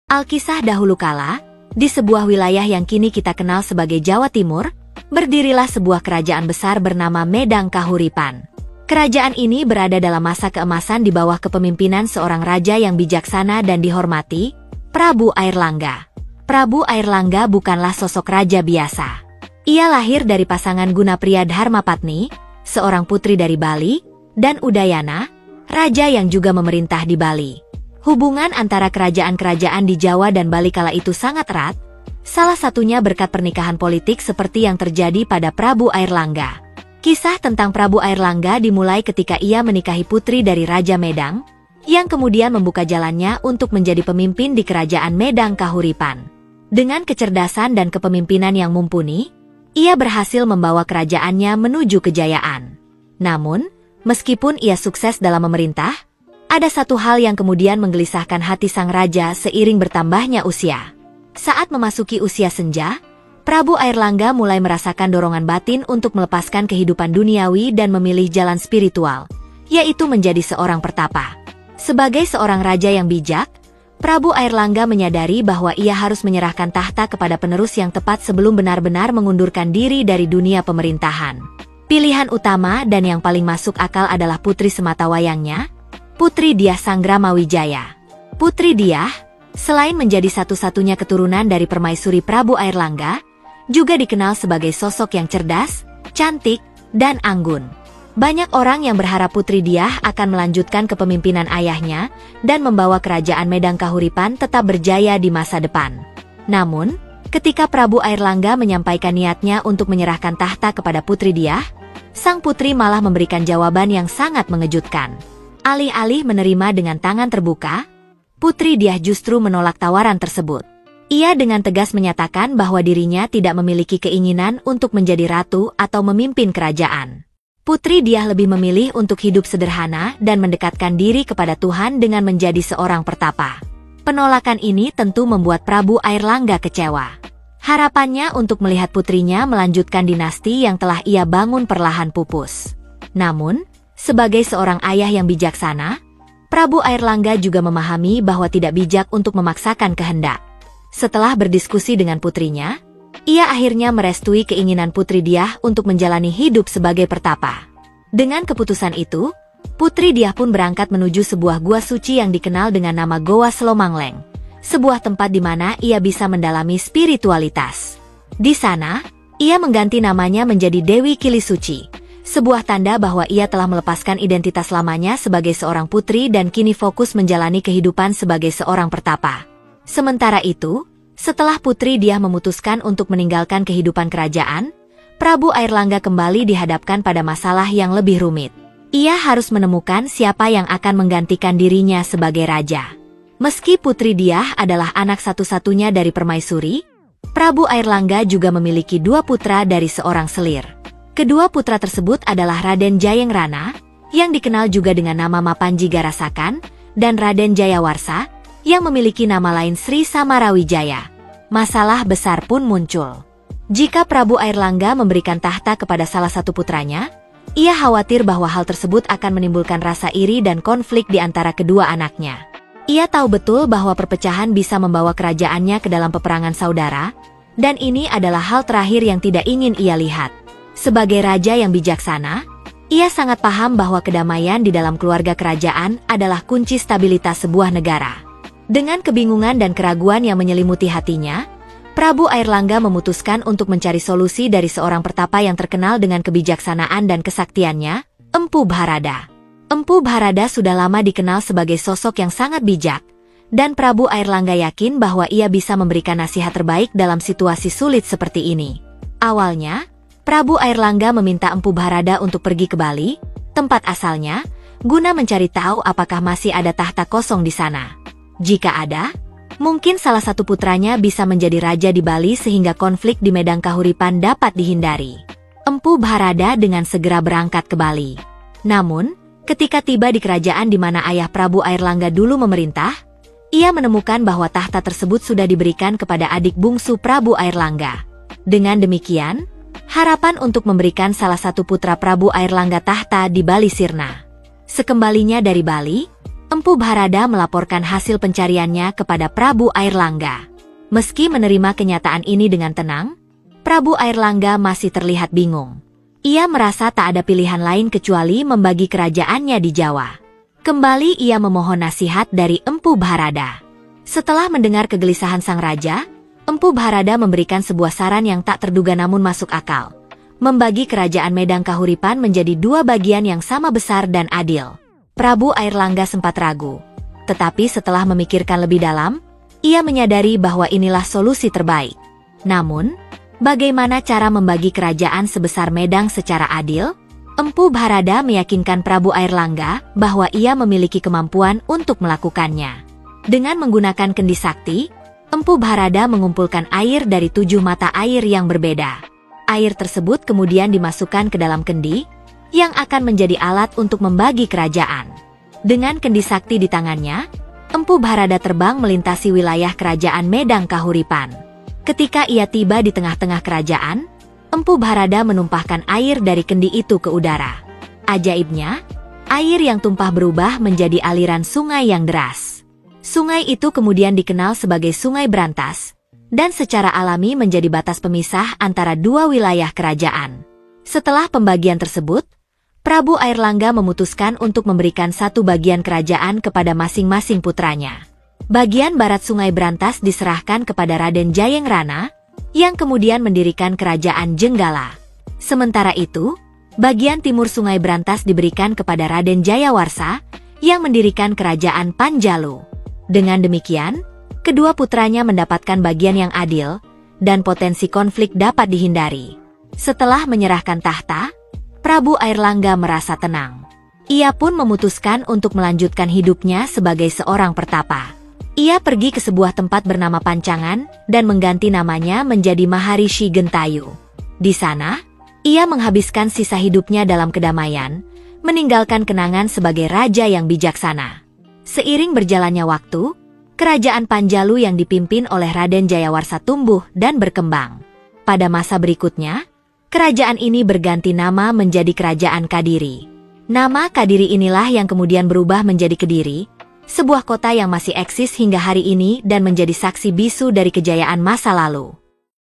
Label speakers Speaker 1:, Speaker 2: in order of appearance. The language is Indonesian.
Speaker 1: Alkisah dahulu kala, di sebuah wilayah yang kini kita kenal sebagai Jawa Timur, berdirilah sebuah kerajaan besar bernama Medang Kahuripan. Kerajaan ini berada dalam masa keemasan di bawah kepemimpinan seorang raja yang bijaksana dan dihormati, Prabu Airlangga. Prabu Airlangga bukanlah sosok raja biasa. Ia lahir dari pasangan Gunapria Dharmapatni, seorang putri dari Bali, dan Udayana, raja yang juga memerintah di Bali. Hubungan antara kerajaan-kerajaan di Jawa dan Bali kala itu sangat erat, salah satunya berkat pernikahan politik seperti yang terjadi pada Prabu Airlangga. Kisah tentang Prabu Airlangga dimulai ketika ia menikahi putri dari Raja Medang, yang kemudian membuka jalannya untuk menjadi pemimpin di kerajaan Medang Kahuripan. Dengan kecerdasan dan kepemimpinan yang mumpuni, ia berhasil membawa kerajaannya menuju kejayaan. Namun, meskipun ia sukses dalam memerintah, ada satu hal yang kemudian menggelisahkan hati sang raja seiring bertambahnya usia. Saat memasuki usia senja, Prabu Airlangga mulai merasakan dorongan batin untuk melepaskan kehidupan duniawi dan memilih jalan spiritual, yaitu menjadi seorang pertapa. Sebagai seorang raja yang bijak, Prabu Airlangga menyadari bahwa ia harus menyerahkan tahta kepada penerus yang tepat sebelum benar-benar mengundurkan diri dari dunia pemerintahan. Pilihan utama dan yang paling masuk akal adalah putri sematawayangnya, Putri Dyah Sanggramawijaya. Putri Dyah, selain menjadi satu-satunya keturunan dari permaisuri Prabu Airlangga, juga dikenal sebagai sosok yang cerdas, cantik, dan anggun. Banyak orang yang berharap Putri Dyah akan melanjutkan kepemimpinan ayahnya dan membawa kerajaan Medang Kahuripan tetap berjaya di masa depan. Namun, ketika Prabu Airlangga menyampaikan niatnya untuk menyerahkan tahta kepada Putri Dyah, sang putri malah memberikan jawaban yang sangat mengejutkan. Alih-alih menerima dengan tangan terbuka, Putri Dyah justru menolak tawaran tersebut. Ia dengan tegas menyatakan bahwa dirinya tidak memiliki keinginan untuk menjadi ratu atau memimpin kerajaan. Putri Dyah lebih memilih untuk hidup sederhana dan mendekatkan diri kepada Tuhan dengan menjadi seorang pertapa. Penolakan ini tentu membuat Prabu Airlangga kecewa. Harapannya untuk melihat putrinya melanjutkan dinasti yang telah ia bangun perlahan pupus. Namun, sebagai seorang ayah yang bijaksana, Prabu Airlangga juga memahami bahwa tidak bijak untuk memaksakan kehendak. Setelah berdiskusi dengan putrinya, ia akhirnya merestui keinginan Putri Dyah untuk menjalani hidup sebagai pertapa. Dengan keputusan itu, Putri Dyah pun berangkat menuju sebuah gua suci yang dikenal dengan nama Goa Selomangleng, sebuah tempat di mana ia bisa mendalami spiritualitas. Di sana, ia mengganti namanya menjadi Dewi Kili Suci, sebuah tanda bahwa ia telah melepaskan identitas lamanya sebagai seorang putri dan kini fokus menjalani kehidupan sebagai seorang pertapa. Sementara itu, setelah Putri Dyah memutuskan untuk meninggalkan kehidupan kerajaan, Prabu Airlangga kembali dihadapkan pada masalah yang lebih rumit. Ia harus menemukan siapa yang akan menggantikan dirinya sebagai raja. Meski Putri Dyah adalah anak satu-satunya dari permaisuri, Prabu Airlangga juga memiliki dua putra dari seorang selir. Kedua putra tersebut adalah Raden Jayengrana, yang dikenal juga dengan nama Mapanji Garasakan, dan Raden Jayawarsa, yang memiliki nama lain Sri Samarawijaya. Masalah besar pun muncul. Jika Prabu Airlangga memberikan tahta kepada salah satu putranya, ia khawatir bahwa hal tersebut akan menimbulkan rasa iri dan konflik di antara kedua anaknya. Ia tahu betul bahwa perpecahan bisa membawa kerajaannya ke dalam peperangan saudara, dan ini adalah hal terakhir yang tidak ingin ia lihat. Sebagai raja yang bijaksana, ia sangat paham bahwa kedamaian di dalam keluarga kerajaan adalah kunci stabilitas sebuah negara. Dengan kebingungan dan keraguan yang menyelimuti hatinya, Prabu Airlangga memutuskan untuk mencari solusi dari seorang pertapa yang terkenal dengan kebijaksanaan dan kesaktiannya, Empu Bharada. Empu Bharada sudah lama dikenal sebagai sosok yang sangat bijak, dan Prabu Airlangga yakin bahwa ia bisa memberikan nasihat terbaik dalam situasi sulit seperti ini. Awalnya, Prabu Airlangga meminta Empu Bharada untuk pergi ke Bali, tempat asalnya, guna mencari tahu apakah masih ada tahta kosong di sana. Jika ada, mungkin salah satu putranya bisa menjadi raja di Bali sehingga konflik di Medang Kahuripan dapat dihindari. Empu Bharada dengan segera berangkat ke Bali. Namun, ketika tiba di kerajaan di mana ayah Prabu Airlangga dulu memerintah, ia menemukan bahwa tahta tersebut sudah diberikan kepada adik bungsu Prabu Airlangga. Dengan demikian, harapan untuk memberikan salah satu putra Prabu Airlangga tahta di Bali sirna. Sekembalinya dari Bali, Empu Bharada melaporkan hasil pencariannya kepada Prabu Airlangga. Meski menerima kenyataan ini dengan tenang, Prabu Airlangga masih terlihat bingung. Ia merasa tak ada pilihan lain kecuali membagi kerajaannya di Jawa. Kembali ia memohon nasihat dari Empu Bharada. Setelah mendengar kegelisahan sang raja, Empu Bharada memberikan sebuah saran yang tak terduga namun masuk akal. Membagi kerajaan Medang Kahuripan menjadi dua bagian yang sama besar dan adil. Prabu Airlangga sempat ragu. Tetapi setelah memikirkan lebih dalam, ia menyadari bahwa inilah solusi terbaik. Namun, bagaimana cara membagi kerajaan sebesar Medang secara adil? Empu Bharada meyakinkan Prabu Airlangga bahwa ia memiliki kemampuan untuk melakukannya. Dengan menggunakan kendi sakti, Empu Bharada mengumpulkan air dari 7 mata air yang berbeda. Air tersebut kemudian dimasukkan ke dalam kendi, yang akan menjadi alat untuk membagi kerajaan. Dengan kendi sakti di tangannya, Empu Bharada terbang melintasi wilayah kerajaan Medang Kahuripan. Ketika ia tiba di tengah-tengah kerajaan, Empu Bharada menumpahkan air dari kendi itu ke udara. Ajaibnya, air yang tumpah berubah menjadi aliran sungai yang deras. Sungai itu kemudian dikenal sebagai Sungai Brantas, dan secara alami menjadi batas pemisah antara dua wilayah kerajaan. Setelah pembagian tersebut, Prabu Airlangga memutuskan untuk memberikan satu bagian kerajaan kepada masing-masing putranya. Bagian barat Sungai Brantas diserahkan kepada Raden Jayengrana, yang kemudian mendirikan kerajaan Jenggala. Sementara itu, bagian timur Sungai Brantas diberikan kepada Raden Jayawarsa, yang mendirikan kerajaan Panjalu. Dengan demikian, kedua putranya mendapatkan bagian yang adil, dan potensi konflik dapat dihindari. Setelah menyerahkan tahta, Prabu Airlangga merasa tenang. Ia pun memutuskan untuk melanjutkan hidupnya sebagai seorang pertapa. Ia pergi ke sebuah tempat bernama Pancangan dan mengganti namanya menjadi Maharishi Gentayu. Di sana, ia menghabiskan sisa hidupnya dalam kedamaian, meninggalkan kenangan sebagai raja yang bijaksana. Seiring berjalannya waktu, kerajaan Panjalu yang dipimpin oleh Raden Jayawarsa tumbuh dan berkembang. Pada masa berikutnya, kerajaan ini berganti nama menjadi Kerajaan Kadiri. Nama Kadiri inilah yang kemudian berubah menjadi Kediri, sebuah kota yang masih eksis hingga hari ini dan menjadi saksi bisu dari kejayaan masa lalu.